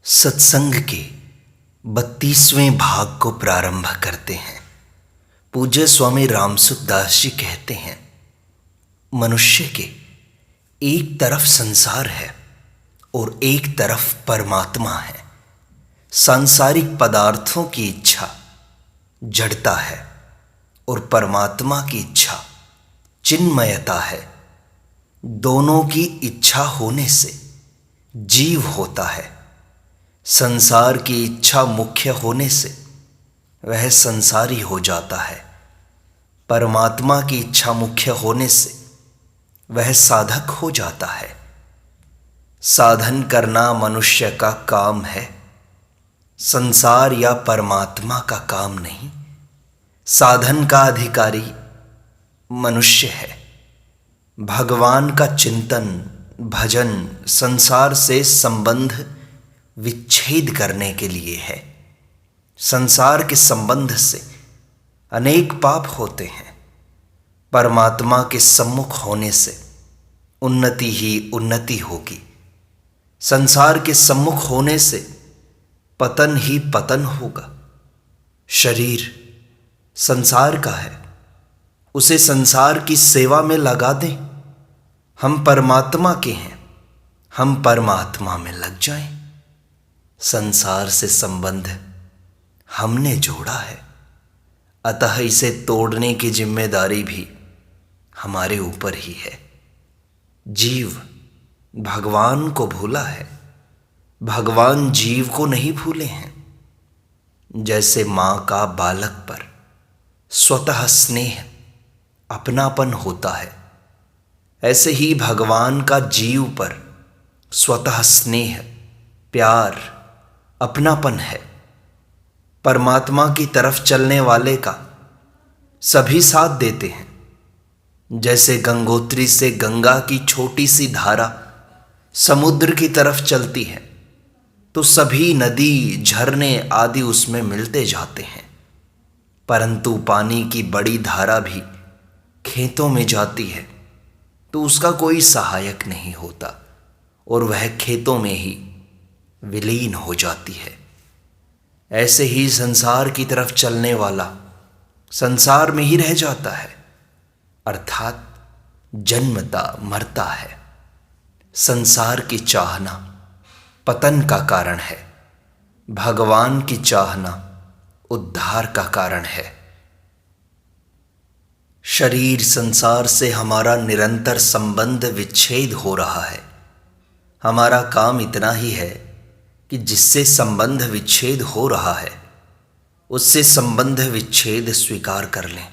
सत्संग के 32वें भाग को प्रारंभ करते हैं। पूज्य स्वामी रामसुख दास जी कहते हैं, मनुष्य के एक तरफ संसार है और एक तरफ परमात्मा है। सांसारिक पदार्थों की इच्छा जड़ता है और परमात्मा की इच्छा चिन्मयता है। दोनों की इच्छा होने से जीव होता है। संसार की इच्छा मुख्य होने से वह संसारी हो जाता है। परमात्मा की इच्छा मुख्य होने से वह साधक हो जाता है। साधन करना मनुष्य का काम है, संसार या परमात्मा का काम नहीं। साधन का अधिकारी मनुष्य है। भगवान का चिंतन, भजन संसार से संबंध विच्छेद करने के लिए है। संसार के संबंध से अनेक पाप होते हैं। परमात्मा के सम्मुख होने से उन्नति ही उन्नति होगी। संसार के सम्मुख होने से पतन ही पतन होगा। शरीर संसार का है, उसे संसार की सेवा में लगा दें। हम परमात्मा के हैं, हम परमात्मा में लग जाएं। संसार से संबंध हमने जोड़ा है, अतः इसे तोड़ने की जिम्मेदारी भी हमारे ऊपर ही है। जीव भगवान को भूला है, भगवान जीव को नहीं भूले हैं। जैसे माँ का बालक पर स्वतः स्नेह, अपनापन होता है, ऐसे ही भगवान का जीव पर स्वतः स्नेह, प्यार, अपनापन है। परमात्मा की तरफ चलने वाले का सभी साथ देते हैं। जैसे गंगोत्री से गंगा की छोटी सी धारा समुद्र की तरफ चलती है तो सभी नदी, झरने आदि उसमें मिलते जाते हैं। परंतु पानी की बड़ी धारा भी खेतों में जाती है तो उसका कोई सहायक नहीं होता और वह खेतों में ही विलीन हो जाती है। ऐसे ही संसार की तरफ चलने वाला संसार में ही रह जाता है, अर्थात जन्मता मरता है। संसार की चाहना पतन का कारण है, भगवान की चाहना उद्धार का कारण है। शरीर संसार से हमारा निरंतर संबंध विच्छेद हो रहा है। हमारा काम इतना ही है कि जिससे संबंध विच्छेद हो रहा है उससे संबंध विच्छेद स्वीकार कर लें।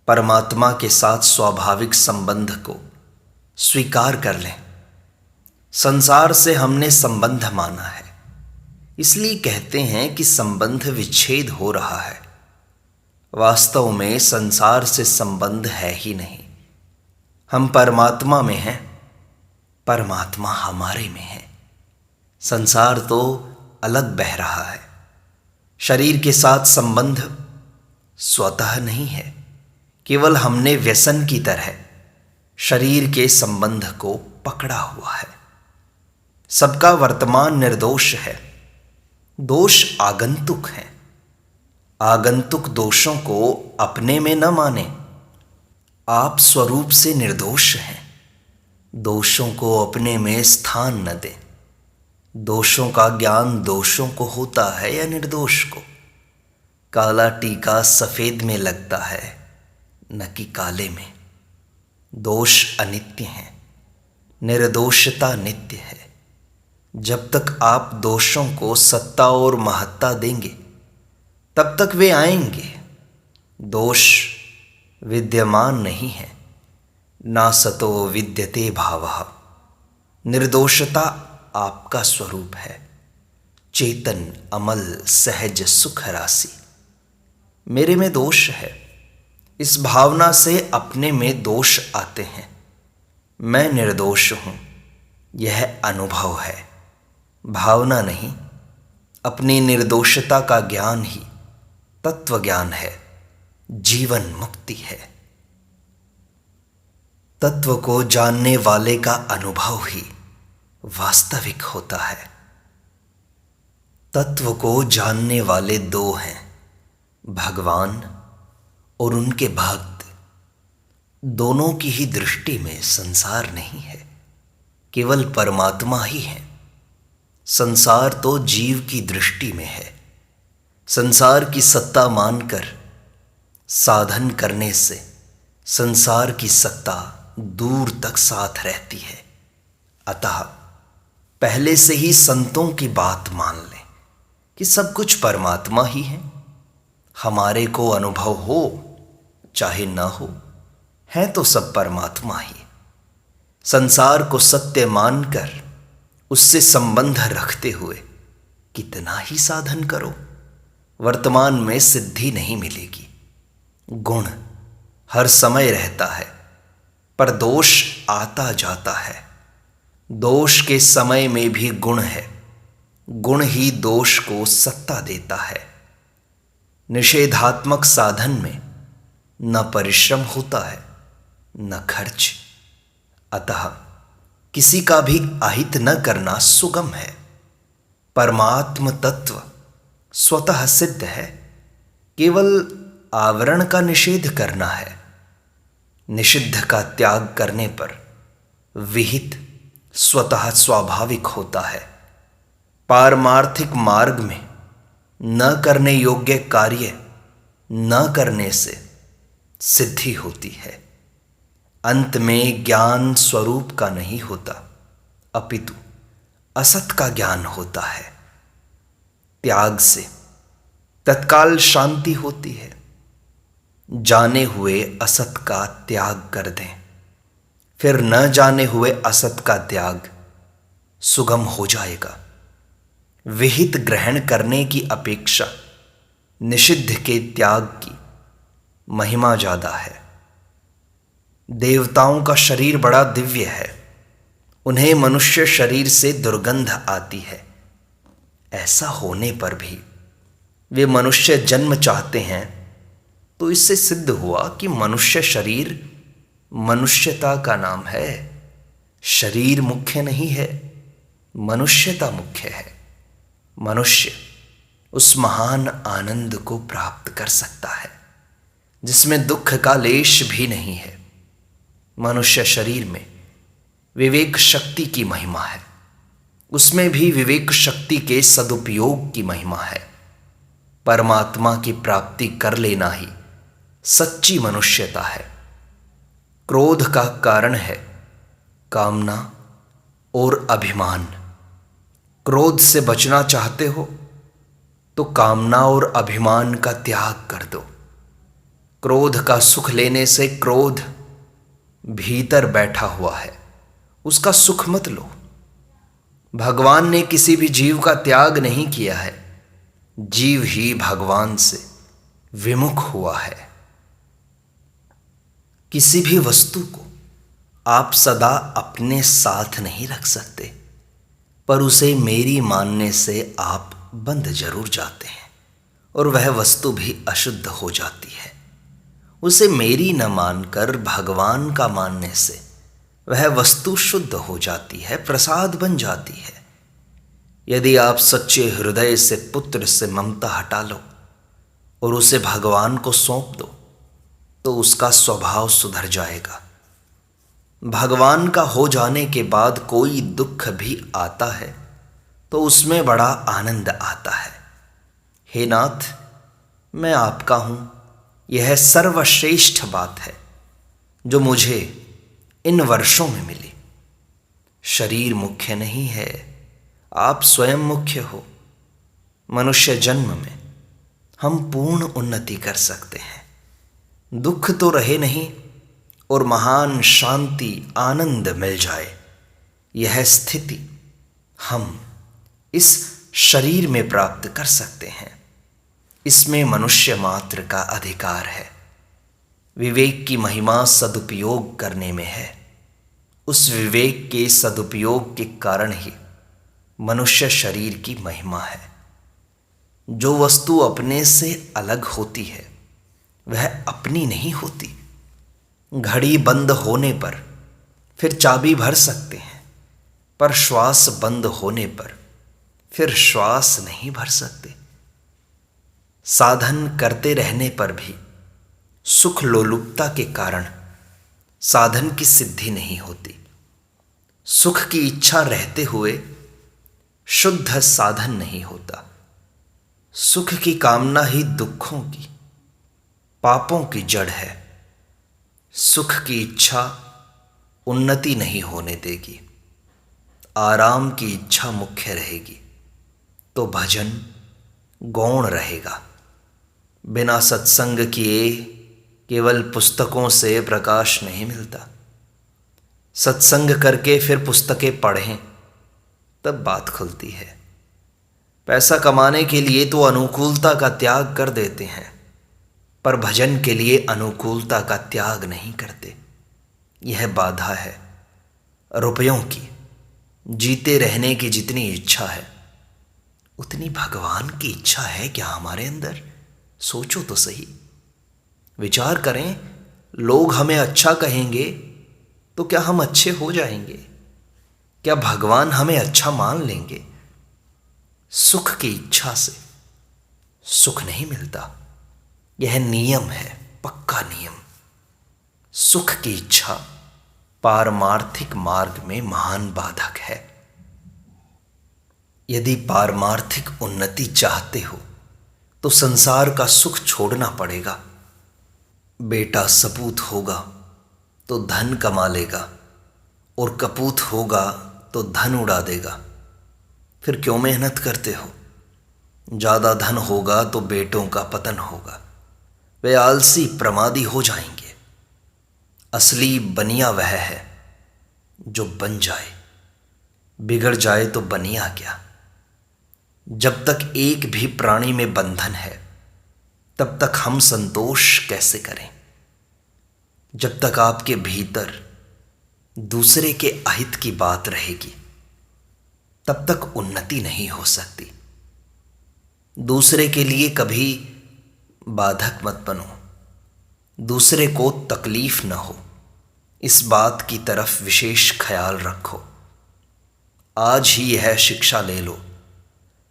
परमात्मा के साथ स्वाभाविक संबंध को स्वीकार कर लें। संसार से हमने संबंध माना है, इसलिए कहते हैं कि संबंध विच्छेद हो रहा है। वास्तव में संसार से संबंध है ही नहीं। हम परमात्मा में हैं, परमात्मा हमारे में है। संसार तो अलग बह रहा है। शरीर के साथ संबंध स्वतः नहीं है, केवल हमने व्यसन की तरह शरीर के संबंध को पकड़ा हुआ है। सबका वर्तमान निर्दोष है, दोष आगंतुक हैं। आगंतुक दोषों को अपने में न माने। आप स्वरूप से निर्दोष हैं, दोषों को अपने में स्थान न दें। दोषों का ज्ञान दोषों को होता है या निर्दोष को? काला टीका सफेद में लगता है, न कि काले में। दोष अनित्य हैं, निर्दोषता नित्य है। जब तक आप दोषों को सत्ता और महत्ता देंगे तब तक वे आएंगे। दोष विद्यमान नहीं है, ना सतो विद्यते भावः। निर्दोषता आपका स्वरूप है, चेतन अमल सहज सुख राशि। मेरे में दोष है, इस भावना से अपने में दोष आते हैं। मैं निर्दोष हूं, यह अनुभव है, भावना नहीं। अपनी निर्दोषता का ज्ञान ही तत्व ज्ञान है, जीवन मुक्ति है। तत्व को जानने वाले का अनुभव ही वास्तविक होता है। तत्व को जानने वाले दो हैं, भगवान और उनके भक्त। दोनों की ही दृष्टि में संसार नहीं है, केवल परमात्मा ही है। संसार तो जीव की दृष्टि में है। संसार की सत्ता मानकर साधन करने से संसार की सत्ता दूर तक साथ रहती है। अतः पहले से ही संतों की बात मान लें कि सब कुछ परमात्मा ही है। हमारे को अनुभव हो चाहे न हो, है तो सब परमात्मा ही। संसार को सत्य मानकर उससे संबंध रखते हुए कितना ही साधन करो, वर्तमान में सिद्धि नहीं मिलेगी। गुण हर समय रहता है, पर दोष आता जाता है। दोष के समय में भी गुण है। गुण ही दोष को सत्ता देता है। निषेधात्मक साधन में न परिश्रम होता है न खर्च। अतः किसी का भी अहित न करना सुगम है। परमात्म तत्व स्वतः सिद्ध है, केवल आवरण का निषेध करना है। निषिद्ध का त्याग करने पर विहित स्वतः स्वाभाविक होता है। पारमार्थिक मार्ग में न करने योग्य कार्य न करने से सिद्धि होती है। अंत में ज्ञान स्वरूप का नहीं होता, अपितु असत का ज्ञान होता है। त्याग से तत्काल शांति होती है। जाने हुए असत का त्याग कर दें, फिर न जाने हुए असत का त्याग सुगम हो जाएगा। विहित ग्रहण करने की अपेक्षा निषिद्ध के त्याग की महिमा ज्यादा है। देवताओं का शरीर बड़ा दिव्य है, उन्हें मनुष्य शरीर से दुर्गंध आती है। ऐसा होने पर भी वे मनुष्य जन्म चाहते हैं, तो इससे सिद्ध हुआ कि मनुष्य शरीर मनुष्यता का नाम है। शरीर मुख्य नहीं है, मनुष्यता मुख्य है। मनुष्य उस महान आनंद को प्राप्त कर सकता है जिसमें दुख का लेश भी नहीं है। मनुष्य शरीर में विवेक शक्ति की महिमा है, उसमें भी विवेक शक्ति के सदुपयोग की महिमा है। परमात्मा की प्राप्ति कर लेना ही सच्ची मनुष्यता है। क्रोध का कारण है कामना और अभिमान। क्रोध से बचना चाहते हो तो कामना और अभिमान का त्याग कर दो। क्रोध का सुख लेने से क्रोध भीतर बैठा हुआ है, उसका सुख मत लो। भगवान ने किसी भी जीव का त्याग नहीं किया है, जीव ही भगवान से विमुख हुआ है। किसी भी वस्तु को आप सदा अपने साथ नहीं रख सकते, पर उसे मेरी मानने से आप बंध जरूर जाते हैं और वह वस्तु भी अशुद्ध हो जाती है। उसे मेरी न मानकर भगवान का मानने से वह वस्तु शुद्ध हो जाती है, प्रसाद बन जाती है। यदि आप सच्चे हृदय से पुत्र से ममता हटा लो और उसे भगवान को सौंप दो, तो उसका स्वभाव सुधर जाएगा। भगवान का हो जाने के बाद कोई दुख भी आता है तो उसमें बड़ा आनंद आता है। हे नाथ, मैं आपका हूं, यह सर्वश्रेष्ठ बात है जो मुझे इन वर्षों में मिली। शरीर मुख्य नहीं है, आप स्वयं मुख्य हो। मनुष्य जन्म में हम पूर्ण उन्नति कर सकते हैं। दुख तो रहे नहीं और महान शांति आनंद मिल जाए, यह स्थिति हम इस शरीर में प्राप्त कर सकते हैं। इसमें मनुष्य मात्र का अधिकार है। विवेक की महिमा सदुपयोग करने में है। उस विवेक के सदुपयोग के कारण ही मनुष्य शरीर की महिमा है। जो वस्तु अपने से अलग होती है वह अपनी नहीं होती। घड़ी बंद होने पर फिर चाबी भर सकते हैं, पर श्वास बंद होने पर फिर श्वास नहीं भर सकते। साधन करते रहने पर भी सुख लोलुपता के कारण साधन की सिद्धि नहीं होती। सुख की इच्छा रहते हुए शुद्ध साधन नहीं होता। सुख की कामना ही दुखों की, पापों की जड़ है। सुख की इच्छा उन्नति नहीं होने देगी। आराम की इच्छा मुख्य रहेगी तो भजन गौण रहेगा। बिना सत्संग किए केवल पुस्तकों से प्रकाश नहीं मिलता। सत्संग करके फिर पुस्तकें पढ़ें तब बात खुलती है। पैसा कमाने के लिए तो अनुकूलता का त्याग कर देते हैं, पर भजन के लिए अनुकूलता का त्याग नहीं करते। यह बाधा है रुपयों की। जीते रहने की जितनी इच्छा है उतनी भगवान की इच्छा है क्या हमारे अंदर? सोचो तो सही, विचार करें। लोग हमें अच्छा कहेंगे तो क्या हम अच्छे हो जाएंगे? क्या भगवान हमें अच्छा मान लेंगे? सुख की इच्छा से सुख नहीं मिलता। यह नियम है, पक्का नियम। सुख की इच्छा पारमार्थिक मार्ग में महान बाधक है। यदि पारमार्थिक उन्नति चाहते हो तो संसार का सुख छोड़ना पड़ेगा। बेटा सपूत होगा तो धन कमा लेगा और कपूत होगा तो धन उड़ा देगा। फिर क्यों मेहनत करते हो? ज़्यादा धन होगा तो बेटों का पतन होगा। वे आलसी प्रमादी हो जाएंगे। असली बनिया वह है जो बन जाए, बिगड़ जाए तो बनिया क्या। जब तक एक भी प्राणी में बंधन है तब तक हम संतोष कैसे करें? जब तक आपके भीतर दूसरे के अहित की बात रहेगी तब तक उन्नति नहीं हो सकती। दूसरे के लिए कभी बाधक मत बनो। दूसरे को तकलीफ न हो, इस बात की तरफ विशेष ख्याल रखो। आज ही यह शिक्षा ले लो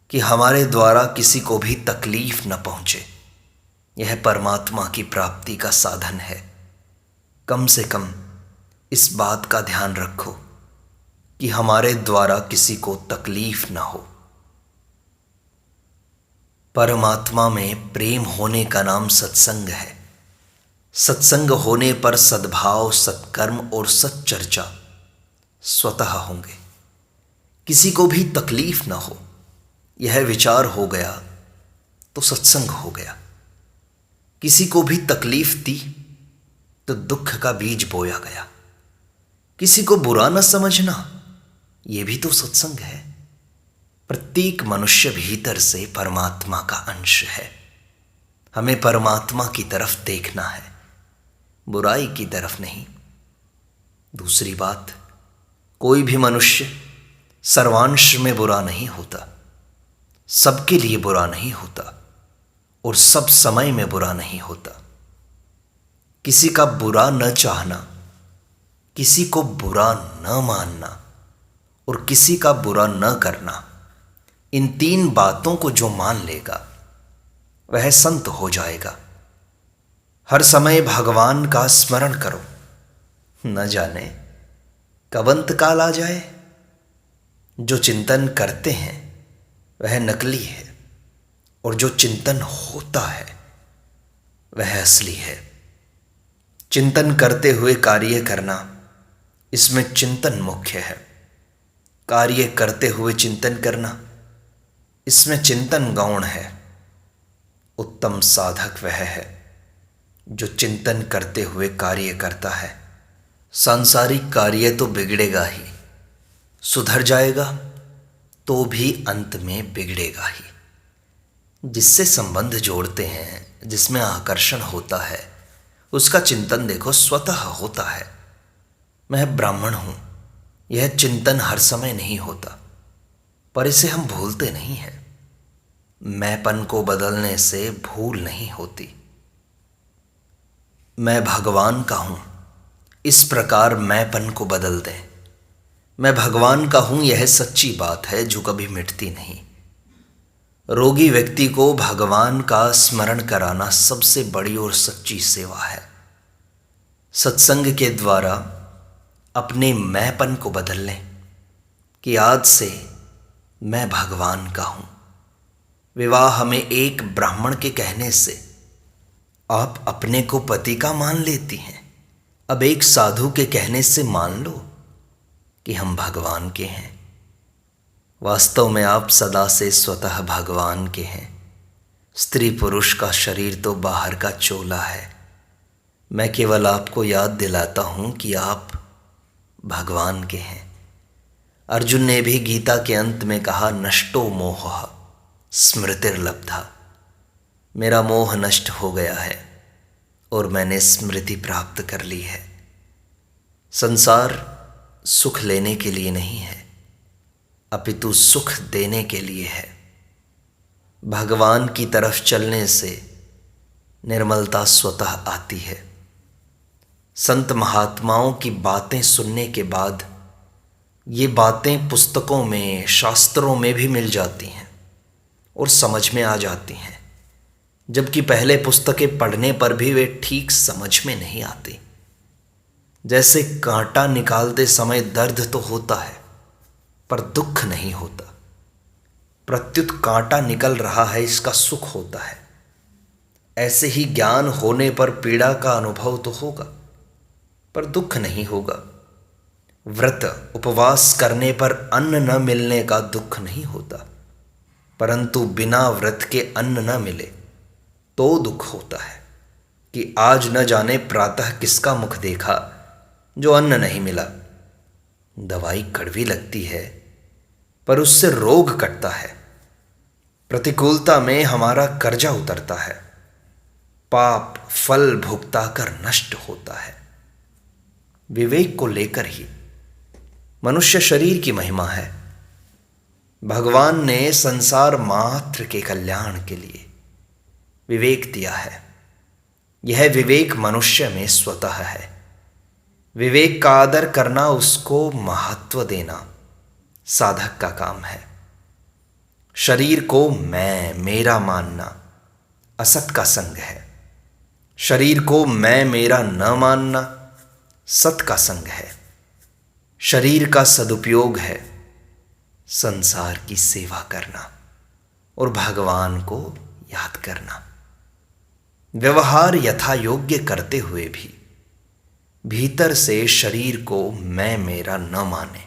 कि हमारे द्वारा किसी को भी तकलीफ न पहुंचे। यह परमात्मा की प्राप्ति का साधन है। कम से कम इस बात का ध्यान रखो कि हमारे द्वारा किसी को तकलीफ न हो। परमात्मा में प्रेम होने का नाम सत्संग है। सत्संग होने पर सद्भाव, सत्कर्म और सच्चर्चा स्वतः होंगे। किसी को भी तकलीफ न हो, यह विचार हो गया तो सत्संग हो गया। किसी को भी तकलीफ दी तो दुख का बीज बोया गया। किसी को बुरा न समझना, यह भी तो सत्संग है। प्रत्येक मनुष्य भीतर से परमात्मा का अंश है। हमें परमात्मा की तरफ देखना है, बुराई की तरफ नहीं। दूसरी बात, कोई भी मनुष्य सर्वांश में बुरा नहीं होता, सबके लिए बुरा नहीं होता और सब समय में बुरा नहीं होता। किसी का बुरा न चाहना, किसी को बुरा न मानना और किसी का बुरा न करना, इन तीन बातों को जो मान लेगा वह संत हो जाएगा। हर समय भगवान का स्मरण करो, न जाने कब अंतकाल आ जाए। जो चिंतन करते हैं वह नकली है और जो चिंतन होता है वह असली है। चिंतन करते हुए कार्य करना, इसमें चिंतन मुख्य है। कार्य करते हुए चिंतन करना, इसमें चिंतन गौण है। उत्तम साधक वह है जो चिंतन करते हुए कार्य करता है। सांसारिक कार्य तो बिगड़ेगा ही, सुधर जाएगा तो भी अंत में बिगड़ेगा ही। जिससे संबंध जोड़ते हैं, जिसमें आकर्षण होता है, उसका चिंतन देखो स्वतः होता है। मैं ब्राह्मण हूं, यह चिंतन हर समय नहीं होता, पर इसे हम भूलते नहीं हैं। मैंपन को बदलने से भूल नहीं होती। मैं भगवान का हूं, इस प्रकार मैंपन को बदल दें। मैं भगवान का हूं, यह सच्ची बात है जो कभी मिटती नहीं। रोगी व्यक्ति को भगवान का स्मरण कराना सबसे बड़ी और सच्ची सेवा है। सत्संग के द्वारा अपने मैंपन को बदल लें कि आज से मैं भगवान का हूं। विवाह में एक ब्राह्मण के कहने से आप अपने को पति का मान लेती हैं। अब एक साधु के कहने से मान लो कि हम भगवान के हैं। वास्तव में आप सदा से स्वतः भगवान के हैं। स्त्री पुरुष का शरीर तो बाहर का चोला है। मैं केवल आपको याद दिलाता हूं कि आप भगवान के हैं। अर्जुन ने भी गीता के अंत में कहा, नष्टो मोहः स्मृतिर्लब्धा। मेरा मोह नष्ट हो गया है और मैंने स्मृति प्राप्त कर ली है। संसार सुख लेने के लिए नहीं है, अपितु सुख देने के लिए है। भगवान की तरफ चलने से निर्मलता स्वतः आती है। संत महात्माओं की बातें सुनने के बाद ये बातें पुस्तकों में, शास्त्रों में भी मिल जाती हैं और समझ में आ जाती हैं, जबकि पहले पुस्तकें पढ़ने पर भी वे ठीक समझ में नहीं आती। जैसे कांटा निकालते समय दर्द तो होता है पर दुख नहीं होता, प्रत्युत कांटा निकल रहा है इसका सुख होता है। ऐसे ही ज्ञान होने पर पीड़ा का अनुभव तो होगा पर दुख नहीं होगा। व्रत उपवास करने पर अन्न न मिलने का दुख नहीं होता, परंतु बिना व्रत के अन्न न मिले तो दुख होता है कि आज न जाने प्रातः किसका मुख देखा जो अन्न नहीं मिला। दवाई कड़वी लगती है पर उससे रोग कटता है। प्रतिकूलता में हमारा कर्जा उतरता है। पाप फल भुगता कर नष्ट होता है। विवेक को लेकर ही मनुष्य शरीर की महिमा है। भगवान ने संसार मात्र के कल्याण के लिए विवेक दिया है। यह विवेक मनुष्य में स्वतः है। विवेक का आदर करना, उसको महत्व देना साधक का काम है। शरीर को मैं, मेरा मानना असत का संग है। शरीर को मैं, मेरा न मानना सत का संग है। शरीर का सदुपयोग है संसार की सेवा करना और भगवान को याद करना। व्यवहार यथा योग्य करते हुए भी भीतर से शरीर को मैं, मेरा न माने।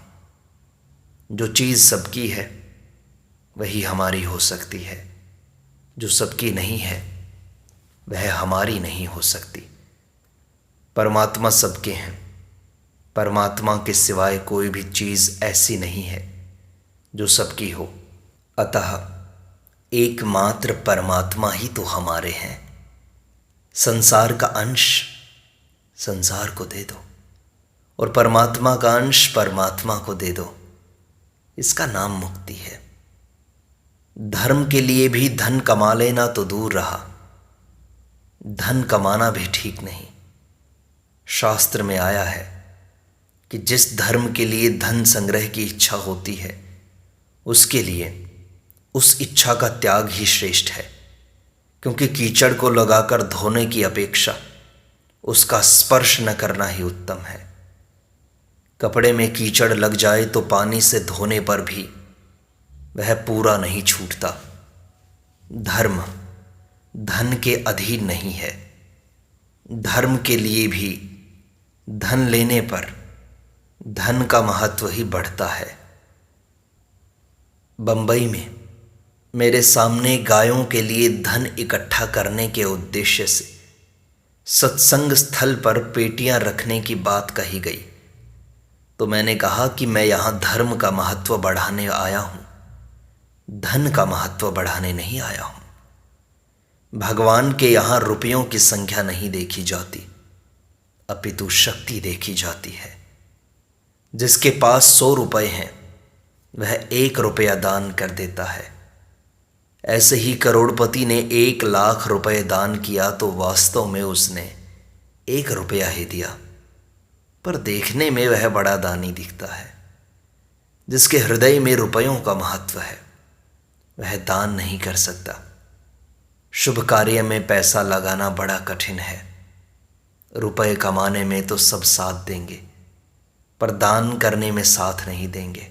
जो चीज़ सबकी है वही हमारी हो सकती है, जो सबकी नहीं है वह हमारी नहीं हो सकती। परमात्मा सबके हैं। परमात्मा के सिवाय कोई भी चीज़ ऐसी नहीं है जो सबकी हो। अतः एकमात्र परमात्मा ही तो हमारे हैं। संसार का अंश संसार को दे दो और परमात्मा का अंश परमात्मा को दे दो। इसका नाम मुक्ति है। धर्म के लिए भी धन कमा लेना तो दूर रहा, धन कमाना भी ठीक नहीं। शास्त्र में आया है कि जिस धर्म के लिए धन संग्रह की इच्छा होती है उसके लिए उस इच्छा का त्याग ही श्रेष्ठ है, क्योंकि कीचड़ को लगाकर धोने की अपेक्षा उसका स्पर्श न करना ही उत्तम है। कपड़े में कीचड़ लग जाए तो पानी से धोने पर भी वह पूरा नहीं छूटता। धर्म धन के अधीन नहीं है। धर्म के लिए भी धन लेने पर धन का महत्व ही बढ़ता है। बंबई में मेरे सामने गायों के लिए धन इकट्ठा करने के उद्देश्य से सत्संग स्थल पर पेटियां रखने की बात कही गई, तो मैंने कहा कि मैं यहाँ धर्म का महत्व बढ़ाने आया हूँ, धन का महत्व बढ़ाने नहीं आया हूँ। भगवान के यहाँ रुपयों की संख्या नहीं देखी जाती, अपितु शक्ति देखी जाती है। जिसके पास 100 रुपये हैं वह 1 रुपया दान कर देता है। ऐसे ही करोड़पति ने 1 लाख रुपए दान किया तो वास्तव में उसने 1 रुपया ही दिया, पर देखने में वह बड़ा दानी दिखता है। जिसके हृदय में रुपयों का महत्व है वह दान नहीं कर सकता। शुभ कार्य में पैसा लगाना बड़ा कठिन है। रुपए कमाने में तो सब साथ देंगे, पर दान करने में साथ नहीं देंगे।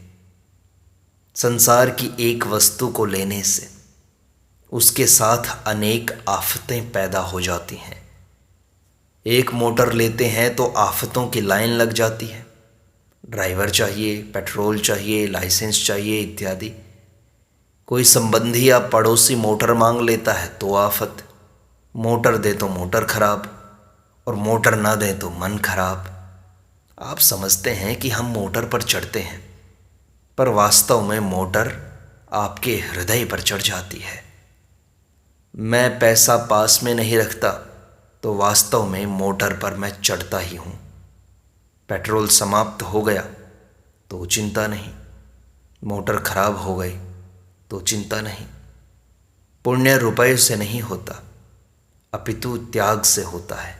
संसार की एक वस्तु को लेने से उसके साथ अनेक आफतें पैदा हो जाती हैं। एक मोटर लेते हैं तो आफतों की लाइन लग जाती है। ड्राइवर चाहिए, पेट्रोल चाहिए, लाइसेंस चाहिए इत्यादि। कोई संबंधी या पड़ोसी मोटर मांग लेता है तो आफत। मोटर दे तो मोटर खराब, और मोटर ना दे तो मन खराब। आप समझते हैं कि हम मोटर पर चढ़ते हैं, पर वास्तव में मोटर आपके हृदय पर चढ़ जाती है। मैं पैसा पास में नहीं रखता तो वास्तव में मोटर पर मैं चढ़ता ही हूँ। पेट्रोल समाप्त हो गया तो चिंता नहीं, मोटर खराब हो गई तो चिंता नहीं। पुण्य रुपये से नहीं होता, अपितु त्याग से होता है।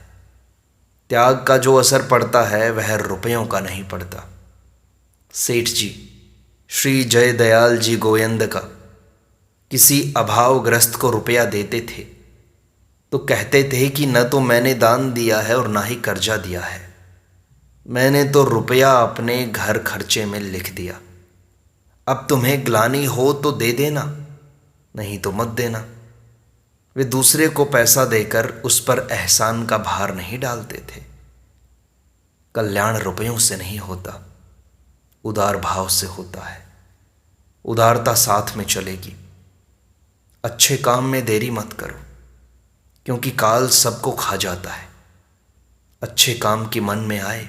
त्याग का जो असर पड़ता है वह रुपयों का नहीं पड़ता। सेठ जी श्री जय दयाल जी गोयंद का किसी अभावग्रस्त को रुपया देते थे तो कहते थे कि न तो मैंने दान दिया है और ना ही कर्जा दिया है, मैंने तो रुपया अपने घर खर्चे में लिख दिया। अब तुम्हें ग्लानि हो तो दे देना, नहीं तो मत देना। वे दूसरे को पैसा देकर उस पर एहसान का भार नहीं डालते थे। कल्याण रुपयों से नहीं होता, उदार भाव से होता है। उदारता साथ में चलेगी। अच्छे काम में देरी मत करो, क्योंकि काल सबको खा जाता है। अच्छे काम की मन में आए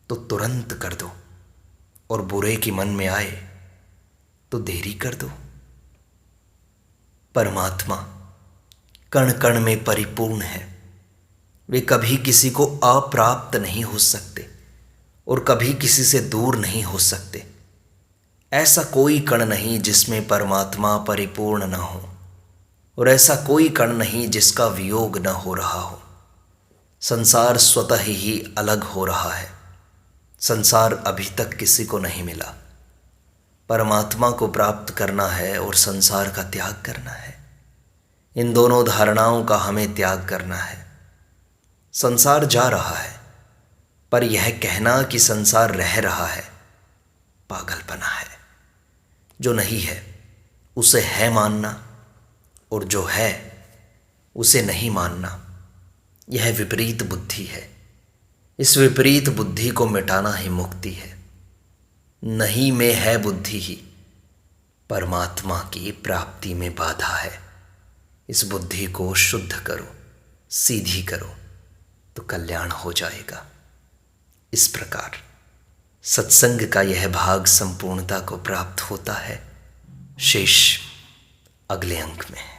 तो तुरंत कर दो, और बुरे की मन में आए तो देरी कर दो। परमात्मा कण कण में परिपूर्ण है। वे कभी किसी को अप्राप्त नहीं हो सकते और कभी किसी से दूर नहीं हो सकते। ऐसा कोई कण नहीं जिसमें परमात्मा परिपूर्ण न हो, और ऐसा कोई कण नहीं जिसका वियोग न हो रहा हो। संसार स्वतः ही अलग हो रहा है। संसार अभी तक किसी को नहीं मिला। परमात्मा को प्राप्त करना है और संसार का त्याग करना है। इन दोनों धारणाओं का हमें त्याग करना है। संसार जा रहा है, पर यह कहना कि संसार रह रहा है पागलपना है। जो नहीं है उसे है मानना, और जो है उसे नहीं मानना, यह विपरीत बुद्धि है। इस विपरीत बुद्धि को मिटाना ही मुक्ति है। नहीं में है बुद्धि ही परमात्मा की प्राप्ति में बाधा है। इस बुद्धि को शुद्ध करो, सीधी करो, तो कल्याण हो जाएगा। इस प्रकार सत्संग का यह भाग संपूर्णता को प्राप्त होता है। शेष अगले अंक में।